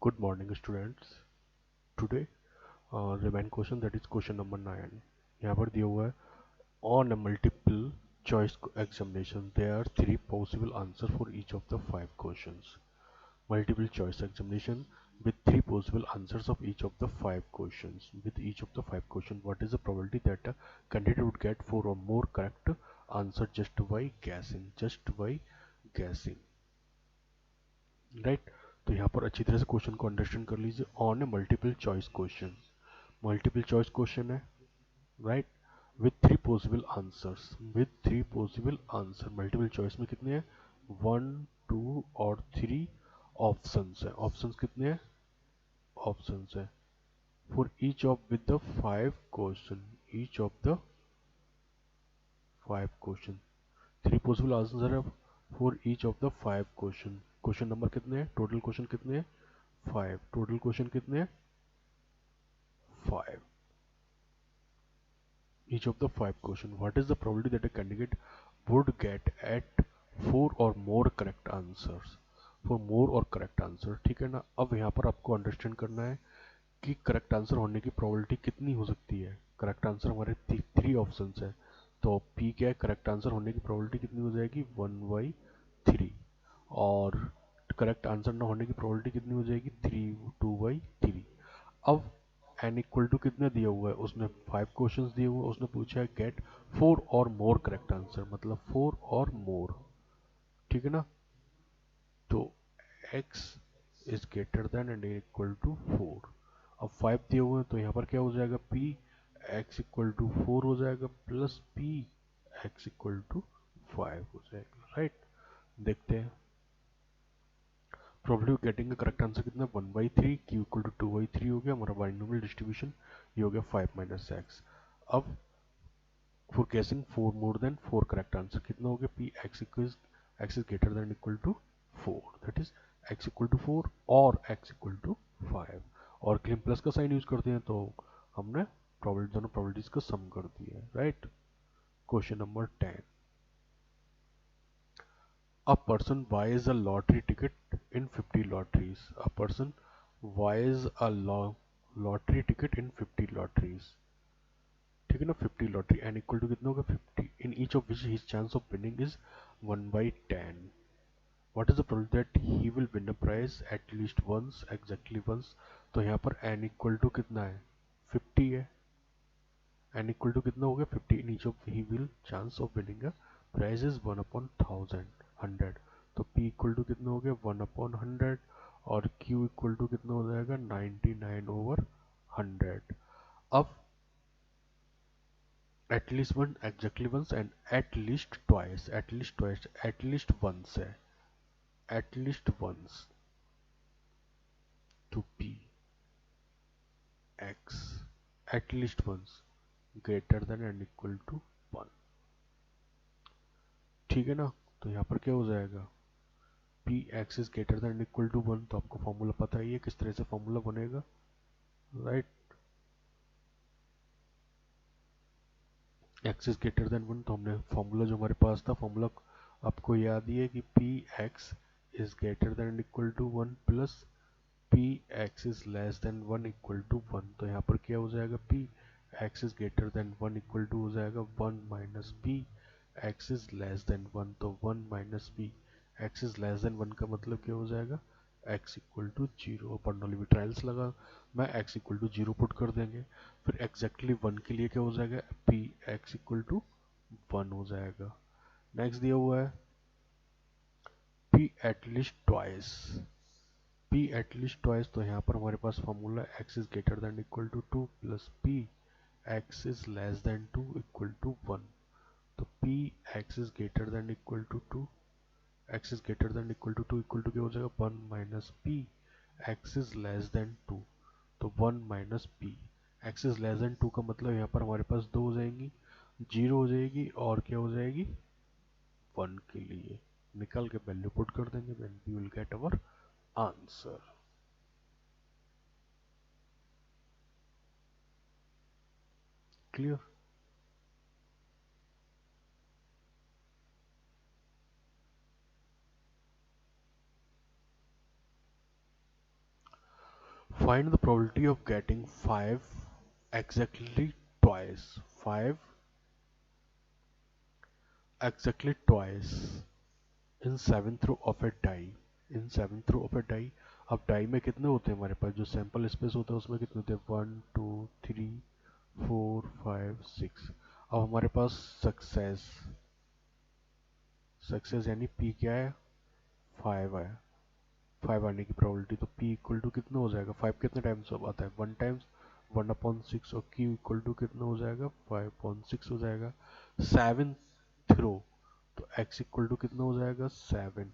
Good morning, students. Today, remain question, that is question number 9. यहाँ पर दिया हुआ है on a multiple choice examination there are three possible answers for each of the five questions. Multiple choice examination with three possible answers of each of the five questions. With each of the five questions, what is the probability that a candidate would get four or more correct answer just by guessing? Just by guessing. Right तो यहाँ पर अच्छी तरह से question को understand कर लीजिए on a multiple choice question multiple choice question है right with three possible answers with three possible answer multiple choice में कितने हैं 1, 2 और 3 ऑप्शंस है ऑप्शंस कितने हैं ऑप्शंस है for each of with the five question each of the five question three possible answer है for each of the five question question number कितने हैं टोटल क्वेश्चन कितने हैं फाइव टोटल क्वेश्चन कितने हैं five each of the five question what is the probability that a candidate would get at four or more correct answers for more or correct answer ठीक है ना अब यहाँ पर आपको अंडरस्टैंड करना है कि करेक्ट आंसर होने की प्रोबेबिलिटी कितनी हो सकती है करेक्ट आंसर हमारे थ्री ऑप्शंस है तो पी क्या है करेक्ट आंसर होने की प्रोबेबिलिटी कितनी हो जाएगी 1/3 और करेक्ट आंसर ना होने की प्रोबेबिलिटी कितनी हो जाएगी 2/3 अब एन इक्वल टू कितना दिया हुआ है उसने फाइव क्वेश्चंस दिए हुए उसने पूछा है गेट फोर और मोर करेक्ट आंसर मतलब फोर और मोर ठीक है ना तो x is greater than and equal to four अब फाइव दिए हुए हैं तो यहाँ पर क्या हो जाएगा p x equal to four हो जाएगा plus p x equal to five हो जाएगा राइट देखते हैं प्रोबेबिलिटी ऑफ गेटिंग का करेक्ट आंसर कितना 1/3 q इक्वल टू 2/3 हो गया हमारा बाइनोमियल डिस्ट्रीब्यूशन ये हो गया 5 माइनस एक्स अब for guessing four more than four correct answer कितना हो गया P X is greater than equal to four that is X equal to four और एक्स इक्वल टू फाइव और क्योंकि हम प्लस का साइन यूज करते हैं तो हमने प्रोबेबिलिटी दोनों प्रोबेबिलिटीज का सम कर दिया है right question number 10 a person buys a lottery ticket in 50 lotteries a person buys a lottery ticket in 50 lotteries ठीक है ना 50 लॉटरी एन इक्वल टू कितना होगा 50 in each of which his chance of winning is 1/10 what is the probability that he will win a prize at least once exactly once तो यहाँ पर N equal to कितना है 50 है N equal to कितना हो गया 50 in each of he will chance of winning a prize is 1/1000 100 तो p इक्वल टू कितना हो गया 1/100 और q इक्वल टू कितना हो जाएगा 99/100 अब at least one exactly once and at least twice at least twice at least once है at least once to p x at least once greater than and equal to 1 ठीक है ना तो यहाँ पर क्या हो जाएगा p x is greater than and equal to 1 तो आपको फॉर्मूला पता ही है किस तरह से फॉर्मूला बनेगा right x is greater than 1 तो हमने फॉर्मूला जो हमारे पास था फॉर्मूला आपको याद ही है कि p x is greater than and equal to 1 plus p x is less than 1 equal to 1 तो यहाँ पर क्या हो जाएगा p x is greater than 1 equal to हो जाएगा 1 minus p x is less than 1 तो 1 minus p x is less than 1 का मतलब क्या हो जाएगा x equal to zero Bernoulli trials लगा मैं x equal to zero put कर देंगे फिर एग्जैक्टली 1 के लिए क्या हो जाएगा p x इक्वल टू 1 हो जाएगा नेक्स्ट दिया हुआ है p at least twice p at least twice तो यहाँ पर हमारे पास formula x is greater than equal to 2 plus p x is less than 2 equal to 1 तो p x is greater than equal to 2 x is greater than equal to 2 equal टू क्या हो जाएगा 1 minus p x is less than 2 तो 1 minus p x is less than 2 का मतलब यहाँ पर हमारे पास 2 हो जाएंगी 0 हो जाएगी और क्या हो जाएगी 1 के लिए निकाल के वैल्यू पुट कर देंगे then we will get our answer clear Find the probability of getting 5 exactly twice. 5 exactly twice in 7th row of a die. In 7th row of a die. अब डाई में कितने होते हैं हमारे पास, जो sample space होता है उसमें कितने होते हैं, 1 2 3 4 5 6. अब हमारे पास सक्सेस सक्सेस यानी पी क्या है, 5 है. 5 आने की प्रोबेबिलिटी, तो p इक्वल टू कितना हो जाएगा, 5 कितने टाइम्स आता है, 1 टाइम्स, 1/6. और q इक्वल टू कितना हो जाएगा, 5/6 हो जाएगा. 7th रो, तो x इक्वल टू कितना हो जाएगा, 7.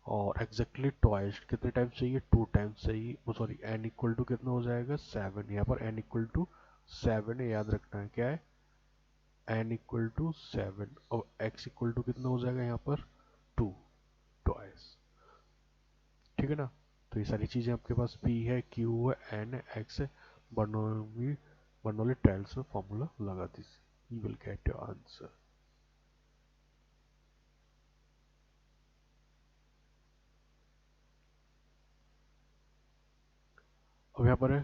और एग्जैक्टली ट्वाइस कितने टाइम्स चाहिए, 2 टाइम्स चाहिए. वो सॉरी, n इक्वल टू कितना हो जाएगा, 7. यहाँ पर n इक्वल टू 7 है, याद रखना है क्या है, n इक्वल टू 7. और x इक्वल टू कितना हो जाएगा यहाँ पर, 2 ट्वाइस. ठीक है ना. तो ये सारी चीज़ें आपके पास p है, q है, n है, x है. बर्नौली टाइल्स में फॉर्मूला लगा दीजिए, you will get your answer. अब यहाँ पर है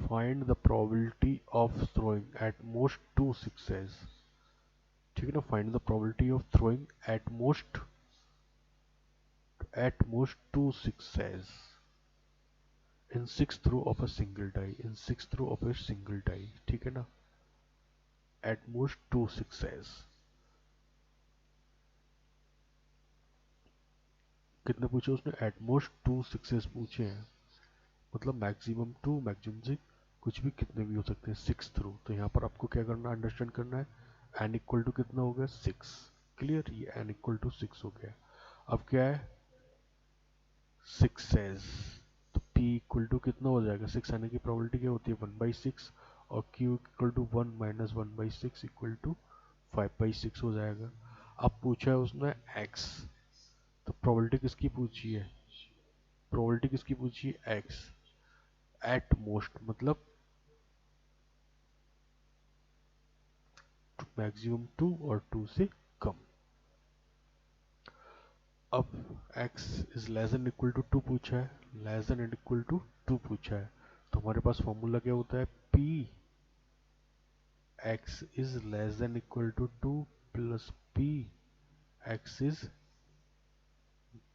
find the probability of throwing at most 2 sixes. ठीक है ना. Find the probability of throwing at most 2 sixes in sixth row of a single die. In sixth row of a single die. ठीक है ना. At most 2 success. कितने पूछे उसने, at most 2 success पूछे हैं, मतलब मैक्सिमम 2, मैक्सिमम 6, कुछ भी कितने भी हो सकते हैं. सिक्स्थ रो, तो यहाँ पर आपको क्या करना, अंडरस्टैंड करना है, n इक्वल टू कितना हो गया, 6. क्लियर, ये n इक्वल टू 6 हो गया. अब क्या है, सक्सेस, तो p इक्वल टू कितना हो जाएगा, 6 आने की प्रोबेबिलिटी क्या होती है, 1/6. और q equal to 1 minus 1/6 equal to 5/6 हो जाएगा. अब पूछा है उसने x, तो प्रोबेबिलिटी किसकी पूछी है, प्रोबेबिलिटी किसकी पूछी है, x. एट मोस्ट मतलब मैक्सिमम 2 और 2 से कम. अब x is less than equal to 2 पूछा है, less than and equal to 2 पूछा है, तो हमारे पास फॉर्मूला क्या होता है, p x is less than equal to 2 plus p x is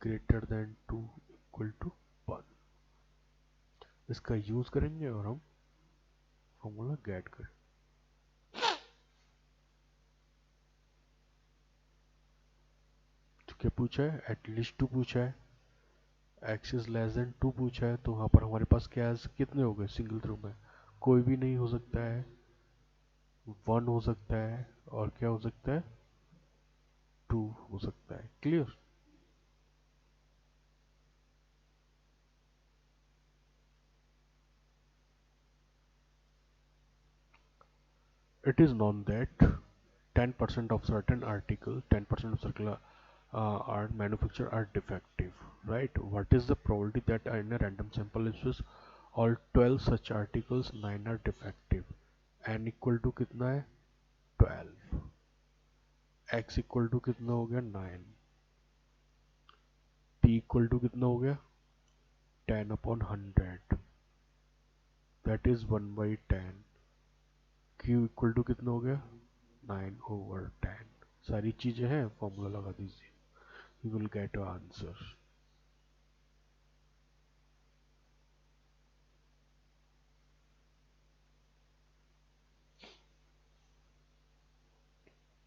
greater than 2 equal to 1. इसका यूज करेंगे और हम फॉर्मूला गेट करें. तो क्या पूछा है, एटलीस्ट 2 पूछा है, x इज लेस देन 2 पूछा है, तो वहाँ पर हमारे पास क्या है, कितने हो गए सिंगल थ्रो में, कोई भी नहीं हो सकता है, 1 हो सकता है, और क्या हो सकता है, 2 हो सकता है. Clear. It is known that 10% of certain article, 10% of circular are manufactured are defective, right? What is the probability that in a random sample is all 12 such articles 9 are defective. n equal to कितना है, 12. x equal to कितना हो गया, 9. p equal to कितना हो गया, 10/100, that is 1/10. q equal to कितना हो गया, 9/10. सारी चीजें हैं, फॉर्मूला लगा दीजिए, you will get your answer.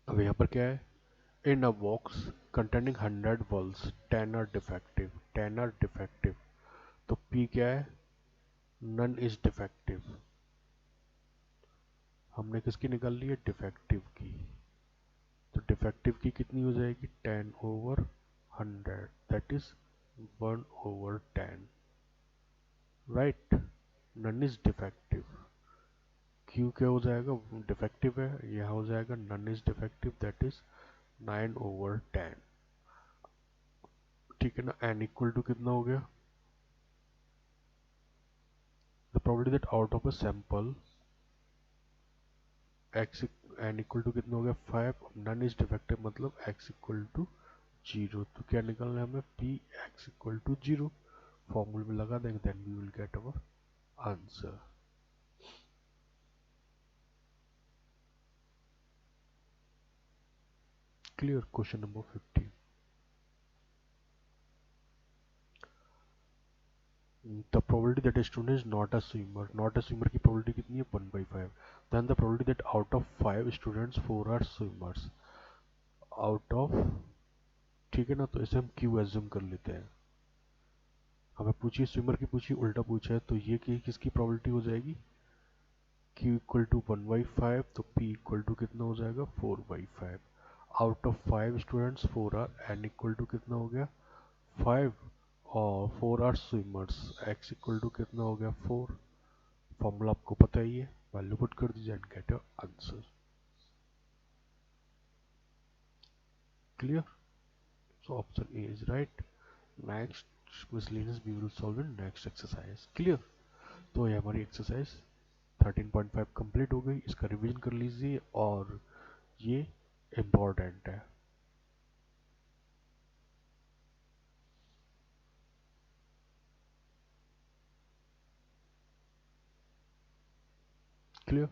अब यहाँ पर क्या है, in a box containing 100 balls 10 are defective, 10 are defective. तो P क्या है, none is defective. हमने किसकी निकाल ली है, डिफेक्टिव की. तो डिफेक्टिव की कितनी हो जाएगी, 10/100, that is 1/10. Right. None is defective, Q क्या हो जाएगा, डिफेक्टिव है, यह हो जाएगा none is defective, that is 9/10. ठीक है ना. एन इक्वल टू कितना हो गया, the probability that out of a sample X, N equal to कितना हो गया, 5. नन इज डिफेक्टिव मतलब एक्स इक्वल टू 0. तो क्या निकालना है हमें, पी एक्स इक्वल टू 0. फॉर्मूले में लगा देंगे, then we will get our answer. Clear. Question number 15, the probability that a student is not a swimmer की probability कितनी है 1/5, then the probability that out of 5 students 4 are swimmers, out of, ठीक है ना, तो इसे हम क्यू एज्यूम कर लेते हैं। हमें पूछिए स्विमर की, पूछिए उल्टा पूछा है, तो ये किसकी probability हो जाएगी, q इक्वल टू 1/5, तो p इक्वल टू कितना हो जाएगा 4/5। Out of 5 students 4 are, n equal to कितना हो गया 5, और 4 are swimmers, x equal to कितना हो गया 4। फॉर्मूला आपको पता ही है, वैल्यू पुट कर दीजिए and get your answer. Clear. So option A is right. Next miscellaneous we will solve in next exercise. Clear. तो ये हमारी एक्सरसाइज 13.5 कंप्लीट हो गई, इसका रिवीजन कर लीजिए और ये इम्पॉर्टेंट है। क्लियर।